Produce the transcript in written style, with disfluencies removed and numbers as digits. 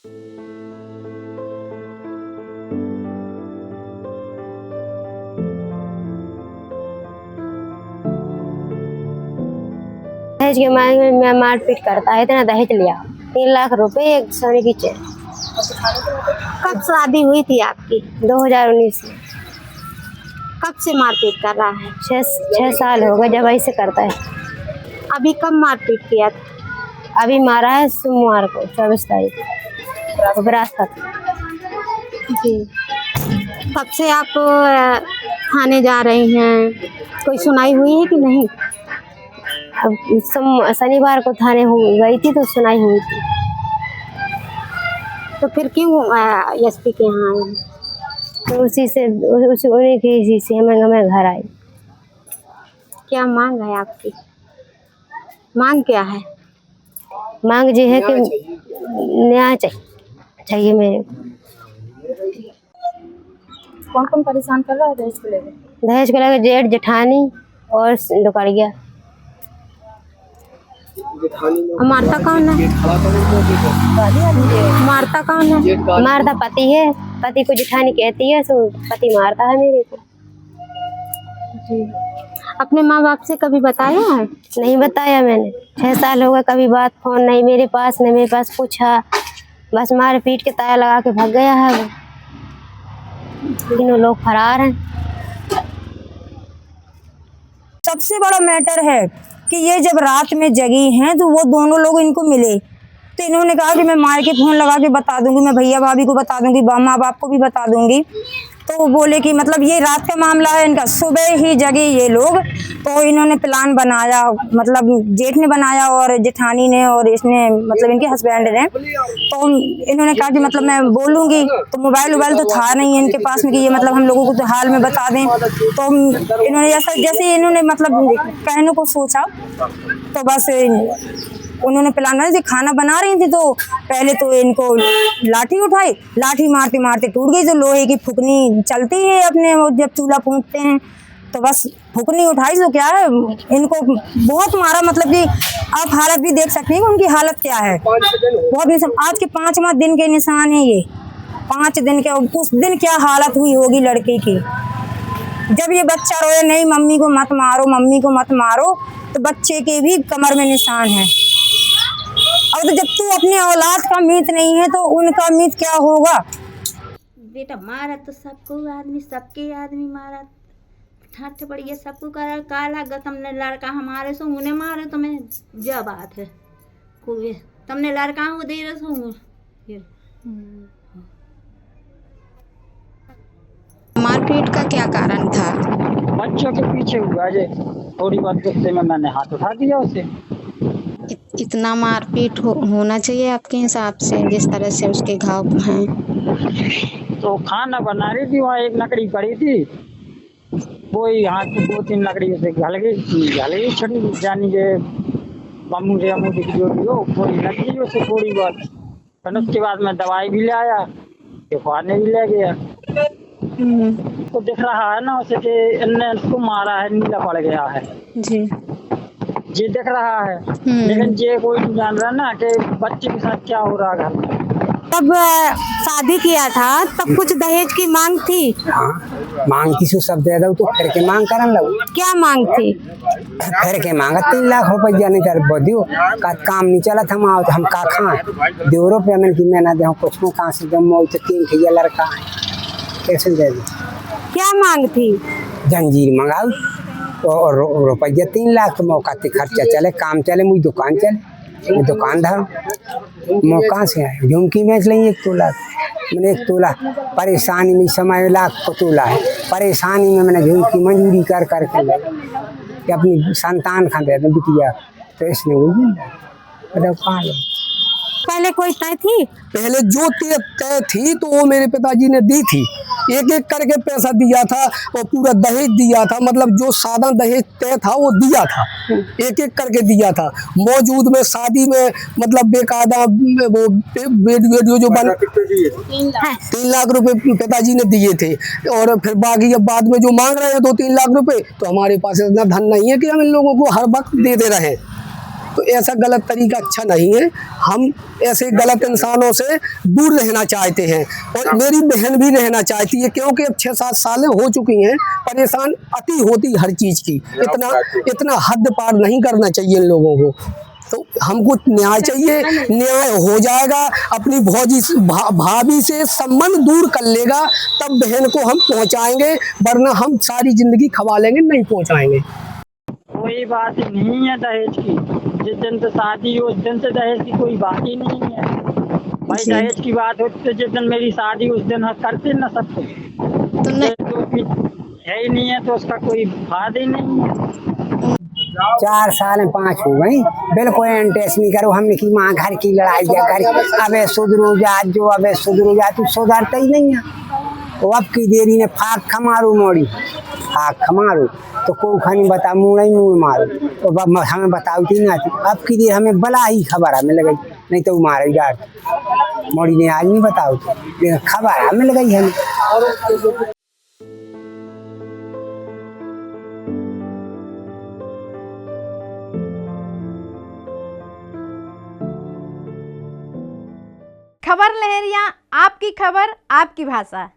दहेज के मांग में मारपीट करता है, इतना दहेज लिया 3 लाख रुपए एक सोने की चेन। कब शादी हुई थी आपकी? 2019 में। कब से मारपीट कर रहा है? 6 साल हो गए जब ऐसे करता है। अभी कब मारपीट किया था? अभी मारा है सोमवार को 24 तारीख बृहस्पति। जी, कब से आप थाने जा रही हैं? कोई सुनाई हुई है कि नहीं? अब शनिवार को थाने गई थी तो सुनाई हुई थी। तो फिर क्यों एसपी के यहाँ आई? तो उन्हीं की इसी से मैं घर आई। क्या मांग है आपकी? मांग क्या है? मांग जी है कि न्याय चाहिए मेरे को। कौन कौन परेशान कर रहा है दहेज को लेकर? दहेज को लेकर जेठ जेठानी और दुकड़िया। मारता कौन है? मारता कौन है? मारता पति है, पति को जेठानी कहती है, सो पति मारता है मेरे को। अपने माँ बाप से कभी बताया है? नहीं बताया मैंने, 6 साल हो गए, कभी बात फोन नहीं मेरे पास, नहीं मेरे पास पूछा, बस मारे पीट के ताला लगा के भाग गया है वो। तीनों लोग फरार हैं। सबसे बड़ा मैटर है कि ये जब रात में जगी हैं तो वो दोनों लोग इनको मिले, तो इन्होंने कहा कि मैं मार के फोन लगा के बता दूंगी, मैं भैया भाभी को बता दूंगी, माँ बाप को भी बता दूंगी। तो वो बोले कि मतलब ये रात का मामला है इनका, सुबह ही जगे ये लोग, तो इन्होंने प्लान बनाया, मतलब जेठ ने बनाया और जेठानी ने और इसने मतलब इनके हस्बैंड ने। तो इन्होंने कहा कि मतलब मैं बोलूँगी, तो मोबाइल तो था नहीं इनके पास में कि ये मतलब हम लोगों को तो हाल में बता दें। तो इन्होंने ऐसा जैसे इन्होंने मतलब कहने को सोचा तो बस उन्होंने प्लान बनाया। खाना बना रही थी तो पहले तो इनको लाठी उठाई, लाठी मारते मारते टूट गई। जो लोहे की फुकनी चलती है अपने जब चूल्हा फूंकते हैं, तो बस फुकनी उठाई तो क्या है इनको बहुत मारा। मतलब कि आप हालत भी देख सकते हैं कि उनकी हालत क्या है। बहुत निशान, आज के 5वां दिन के निशान है ये, 5 दिन के। उस दिन क्या हालत हुई होगी लड़के की, जब ये बच्चा रोए नहीं मम्मी को मत मारो, मम्मी को मत मारो, तो बच्चे के भी कमर में निशान है। और तो जब तू अपने औलाद का मीत नहीं है तो उनका मीत क्या होगा? बेटा मारा तो सबको आदमी, सबके आदमी मारा, ठठ पड़ी है सबको करा। काला तुमने लड़का हमारे सो उन्हें मारे तो मैं जा बात है तुमने लड़का को दे रहे सो। मारपीट का क्या कारण था? बच्चों के पीछे हुआ जे, थोड़ी बात गुस्से में मैंने हाथ उठा दिया उसे। इतना मारपीट होना चाहिए आपके हिसाब से, जिस तरह से उसके घाव हैं? तो खाना बना रही थी, वहाँ एक लकड़ी पड़ी थी, वो ही हाथ में 2-3 लकड़ी से घल गई छोटी जानी के बम्मू से अमू दिख जो थोड़ी लगी उसे थोड़ी बहुत। फिर उसके बाद मैं दवाई भी ले आया, दिखवाने भी ले गया। तो दिख रहा है ना उसे कि इनने उसको मारा है, नीला पड़ गया है जी, ये दिख रहा है। लेकिन ये कोई नहीं जान रहा ना कि बच्चे के साथ क्या हो रहा है घर में। तब शादी किया था तब कुछ दहेज की मांग थी? हाँ, मांग थी, सब दे दो तो फिर के मांग करन लगो। क्या मांग थी? फिर के मांगा 3 लाख रुपया नहीं तर बदियो का काम नहीं चला था। हम का खाए 2 रुपया में कि मैं ना दे कुछ में कहाँ से जम तो 3 ठिया लड़का है कैसे दे दे। क्या मांग थी? जंजीर मंगाओ और रुपया 3 लाख तो मौका ते खर्चा चले, काम चले, मुझे दुकान चले, दुकानदार मौका से आए। झुमकी बेच लेंगे 1 तोला, मैंने 1 तोला परेशानी में समय लाख को तोला है, परेशानी में मैंने झुमकी मंजूरी कर करके कि अपनी संतान खा दे बिटिया, तो इसने वो कहा पहले कोई तय थी? पहले जो तय थी तो वो मेरे पिताजी ने दी थी, एक एक करके पैसा दिया था और पूरा दहेज दिया था। मतलब जो सादा दहेज तय था वो दिया था, एक एक करके दिया था। मौजूद में शादी में मतलब बेकायदा वो वीडियो जो बन 3 लाख रुपए पिताजी ने दिए थे। और फिर बाकी जब बाद में जो मांग रहे हैं 2-3 लाख रुपए, तो हमारे पास इतना धन नहीं है कि हम इन लोगों को हर वक्त दे रहे हैं। तो ऐसा गलत तरीका अच्छा नहीं है। हम ऐसे गलत इंसानों से दूर रहना चाहते हैं और मेरी बहन भी रहना चाहती है, क्योंकि अब 6-7 सालें हो चुकी हैं, परेशान अति होती हर चीज की। इतना हद पार नहीं करना चाहिए इन लोगों को। तो हमको न्याय चाहिए, न्याय हो जाएगा। अपनी भाभी से संबंध दूर कर लेगा तब बहन को हम पहुंचाएंगे, वरना हम सारी जिंदगी खवा लेंगे, नहीं पहुंचाएंगे। कोई बात ही नहीं है दहेज की। जिस दिन से शादी हो उस दिन से दहेज की कोई बात ही नहीं है भाई। दहेज की बात होती तो जिस दिन मेरी शादी उस दिन करते ना सब कुछ, तो है ही नहीं है तो उसका कोई फायदा ही नहीं है। 4 साल 5 हो गई, बिल्कुल इंटरेस्ट नहीं करो। हमने की माँ घर की लड़ाई या घर, अबे सुधरो जा, जो अबे सुधरो जा, तू सुधरता ही नहीं है। तो अब की देरी ने फाक खमारू मोड़ी, फाक खमारू तो को खानी बता मुँह नहीं मुँह मारो, तो हमें बताती ना थी। अब की देर हमें बला ही खबर हमें लग गई, नहीं तो मारे डाट मोड़ी ने आज नहीं बताओ, खबर हमें लग गई हमें। खबर लहरिया, आपकी खबर आपकी भाषा।